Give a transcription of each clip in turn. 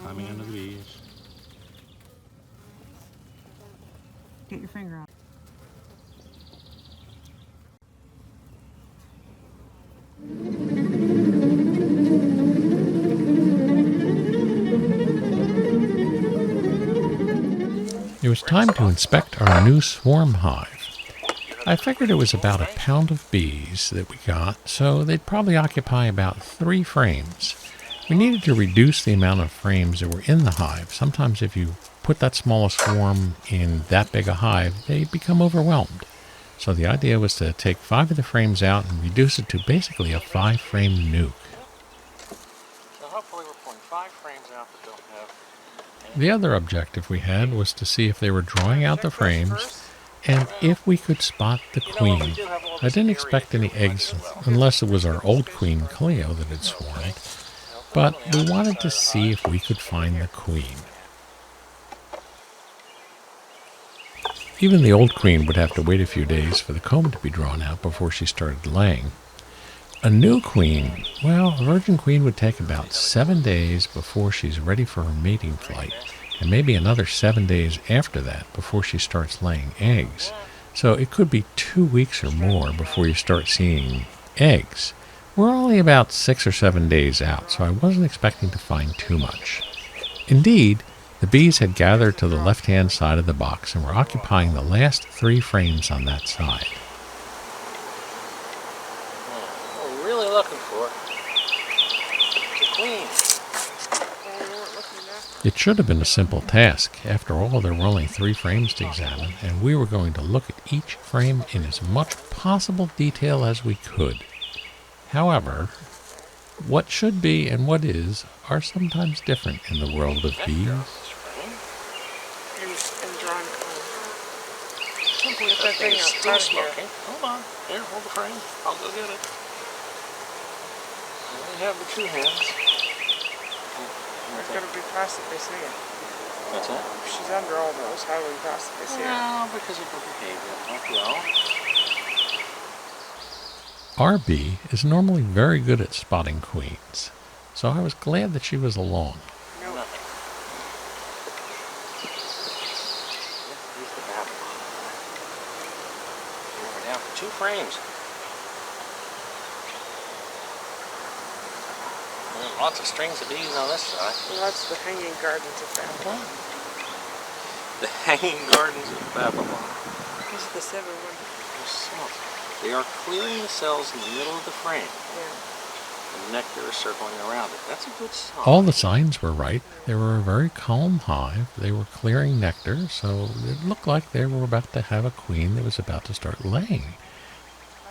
Climbing under the bees. Get your finger out. It was time to inspect our new swarm hive. I figured it was about a pound of bees that we got, so they'd probably occupy about 3 frames. We needed to reduce the amount of frames that were in the hive. Sometimes if you put that small a swarm in that big a hive, they become overwhelmed. So the idea was to take 5 of the frames out and reduce it to basically a 5-frame nuke. So hopefully we're pulling 5 frames out that don't have... The other objective we had was to see if they were drawing out the frames and if we could spot the queen. I didn't expect any eggs unless it was our old queen Cleo that had swarmed, but we wanted to see if we could find the queen. Even the old queen would have to wait a few days for the comb to be drawn out before she started laying. A new queen, well, a virgin queen would take about 7 days before she's ready for her mating flight, and maybe another 7 days after that before she starts laying eggs. So it could be 2 weeks or more before you start seeing eggs. We're only about 6 or 7 days out, so I wasn't expecting to find too much. Indeed, the bees had gathered to the left-hand side of the box and were occupying the last 3 frames on that side. What we're really looking for is a queen. It should have been a simple task. After all, there were only 3 frames to examine, and we were going to look at each frame in as much possible detail as we could. However, what should be and what is are sometimes different in the world of bees. And drawing comb. Get that thing still smoking. Hold on. Here, hold the frame. I'll go get it. I only have the 2 hands. It's going to be possibly see it. What's that? If she's under all those, how would we possibly see it? No, because of her behavior. Well, Our bee is normally very good at spotting queens, so I was glad that she was along. nothing. Use the baffle. We're down for 2 frames. There's lots of strings of bees on this side. Well, that's the hanging gardens of Babylon. The hanging gardens of Babylon. These are the 7 wonders. They're smoking. They are clearing the cells in the middle of the frame. Yeah. The nectar is circling around it. That's a good sign. All the signs were right. They were a very calm hive. They were clearing nectar, so it looked like they were about to have a queen that was about to start laying.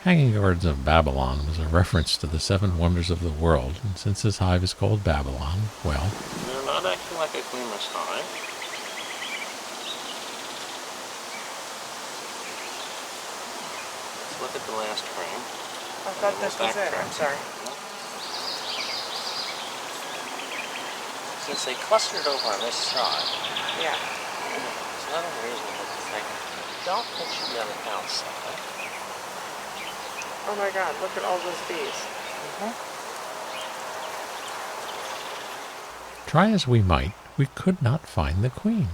Hanging Gardens of Babylon was a reference to the 7 wonders of the world, and since this hive is called Babylon, well... They're not acting like a queenless hive. Let's look at the last frame. I thought this was it. I'm sorry. Since they clustered over on this side, Yeah. it's not unreasonable to think don't think she'd be on the outside. Oh my God, look at all those bees. Try as we might, we could not find the queen.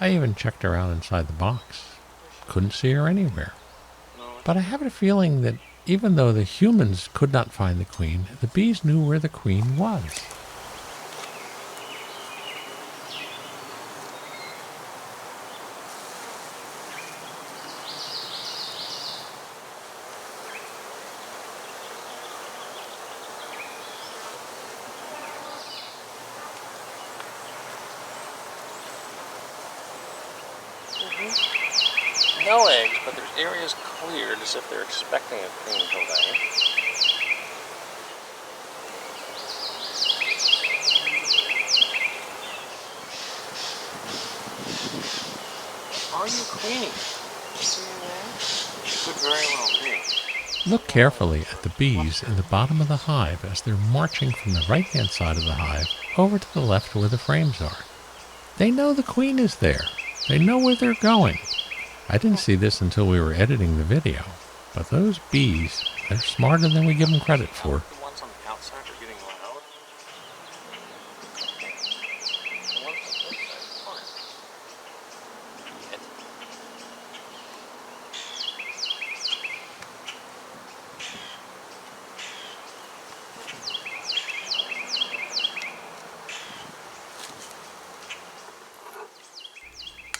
I even checked around inside the box. Couldn't see her anywhere. But I have a feeling that even though the humans could not find the queen, the bees knew where the queen was. No eggs, but there's areas cleared as if they're expecting a queen to lay. Are you queenie? She could very well be. Look carefully at the bees in the bottom of the hive as they're marching from the right-hand side of the hive over to the left where the frames are. They know the queen is there. They know where they're going. I didn't see this until we were editing the video, but those bees, they're smarter than we give them credit for. The ones on the outside are getting loud.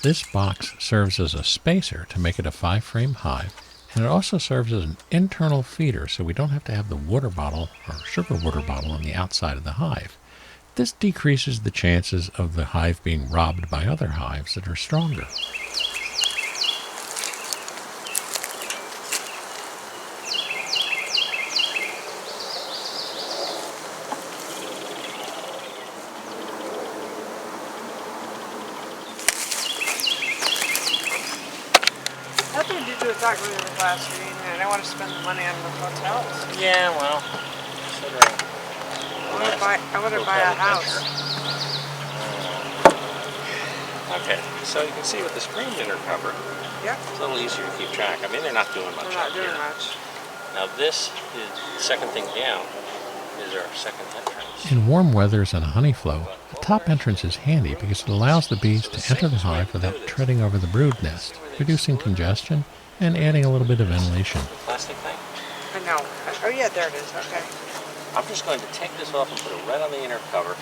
This box serves as a spacer to make it a 5-frame hive, and it also serves as an internal feeder so we don't have to have the water bottle or sugar water bottle on the outside of the hive. This decreases the chances of the hive being robbed by other hives that are stronger. Nothing to do with that really with last meeting, and I don't want to spend the money on the hotels. Yeah, well, considering I want to buy a house. Okay, so you can see with the screened inner cover, Yep. it's a little easier to keep track. I mean, they're not doing much. They're not up doing here. much. Now this is the second thing down. Is our second entrance. In warm weathers and a honey flow, the top entrance is handy because it allows the bees to enter the hive without treading over the brood nest, reducing congestion and adding a little bit of ventilation. The plastic thing. I know. Oh yeah, there it is. Okay. I'm just going to take this off and put it right on the inner cover.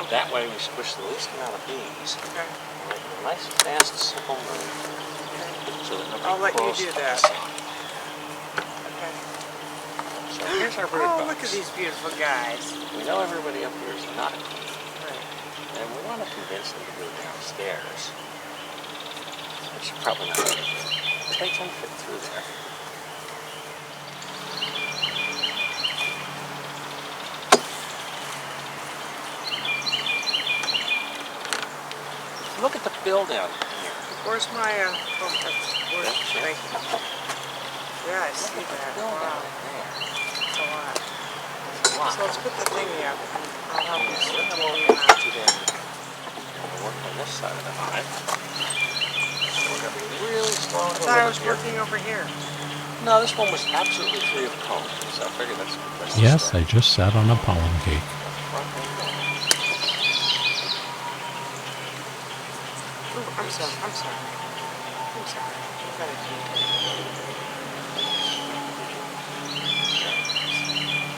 That way we squish the least amount of bees. Okay. Make a nice, fast, simple move. So that nobody I'll let you crawls do up that. the side. Okay. So here's our brood Oh, box. look at these beautiful guys. We know everybody up here is not a queen, Right. and we want to convince them to go downstairs. Which is probably not going to do. But they can fit through there. Look at the bill down here. Where's my where's There. Yeah, I see Look at the that. bill down Wow. there. That's a lot. Wow. So let's put the thingy up. I'll help you So see then the we'll thingy have up. to then work on this side of the hive. So we're going to be really slow I and thought I was deliberate working here. over here. No, this one was absolutely free of comb, so I figured that's a good place to Yes, start. I just sat on a pollen cake. Ooh, I'm sorry. I'm sorry. I'm sorry. You gotta keep it.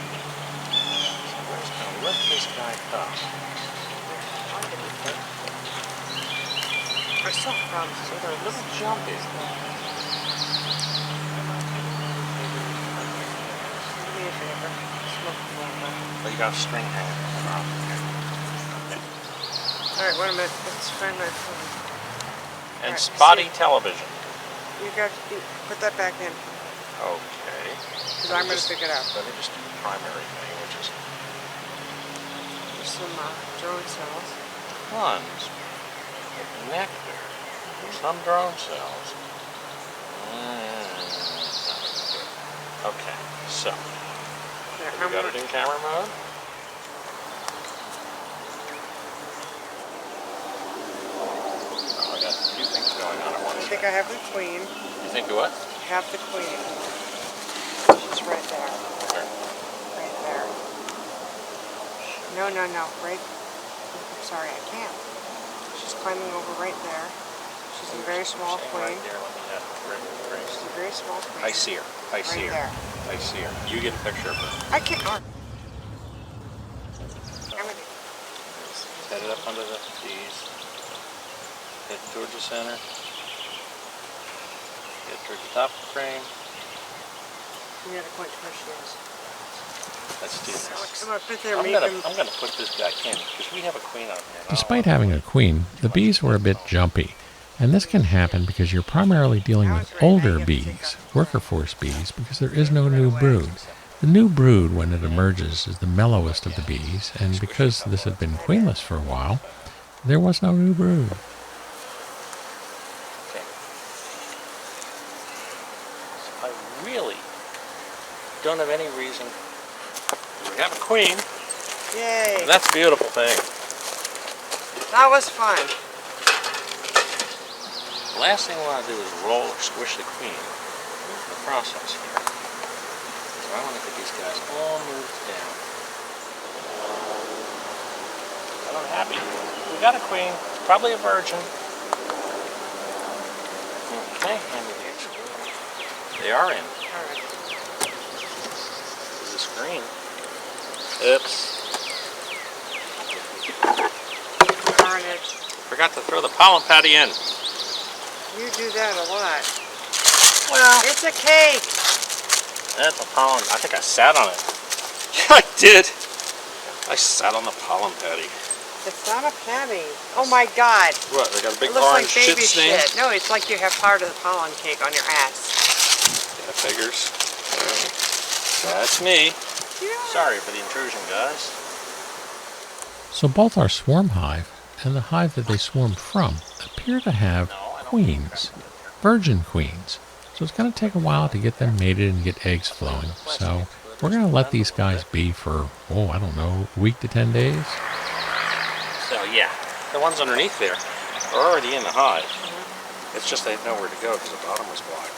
So we're just going to lift this guy up. I'll get it. I still have problems So with there are those. little jump in. Do me a favor. Smoke the lamp. But you got a string hanging from the bottom. Alright, wait a minute. Let's find my phone. And Alright, spotty see. television. You got to put that back in. Okay. Because I'm going to pick it up. Let me just do the primary thing, which is There's some drone cells. tons of nectar, some drone cells. Okay, so There, we got it in camera mode. Oh, I got a few things going on at I once. think I have the queen. You think of what? Have the queen. She's right there. Where? Right there. No, no, no. Right. I'm sorry, I can't. She's climbing over right there. She's a very small Saying queen. Right there, let me have it. Right. She's a very small queen. I see her. I see Right her. there. I see her. You get a picture of her. I can't. I'm gonna. Set it up under the D's. Head towards the center. Get towards the top of the frame. You gotta point where she is. Let's do this. I'm gonna put there. I'm Make gonna him. put this guy in because we have a queen on here. Despite having a queen, the bees were a bit jumpy, and this can happen because you're primarily dealing with older bees, worker force bees, because there is no new brood. The new brood, when it emerges, is the mellowest of the bees, and because this had been queenless for a while, there was no new brood. Okay. So I really don't have any reason. We have a queen. Yay! And that's a beautiful thing. That was fun. The last thing I want to do is roll or squish the queen in the process here. So I want to get these guys all moved down. But I'm happy. We got a queen, probably a virgin. Okay, hand me the extra. They are in. Alright. The screen. Oops. Carnage. forgot to throw the pollen patty in. You do that a lot. Well, It's a cake. that's a pollen. I think I sat on it. Yeah, I did. I sat on the pollen patty. It's not a patty. Oh my God. What, they got a big It looks orange like shit baby stain? shit. No, it's like you have part of the pollen cake on your ass. Yeah, figures. That's me. Yeah. Sorry for the intrusion, guys. So both our swarm hive and the hive that they swarmed from appear to have queens, virgin queens. So it's going to take a while to get them mated and get eggs flowing. So we're going to let these guys be for, oh, I don't know, a week to 10 days. So yeah, the ones underneath there are already in the hive. It's just they have nowhere to go because the bottom was blocked.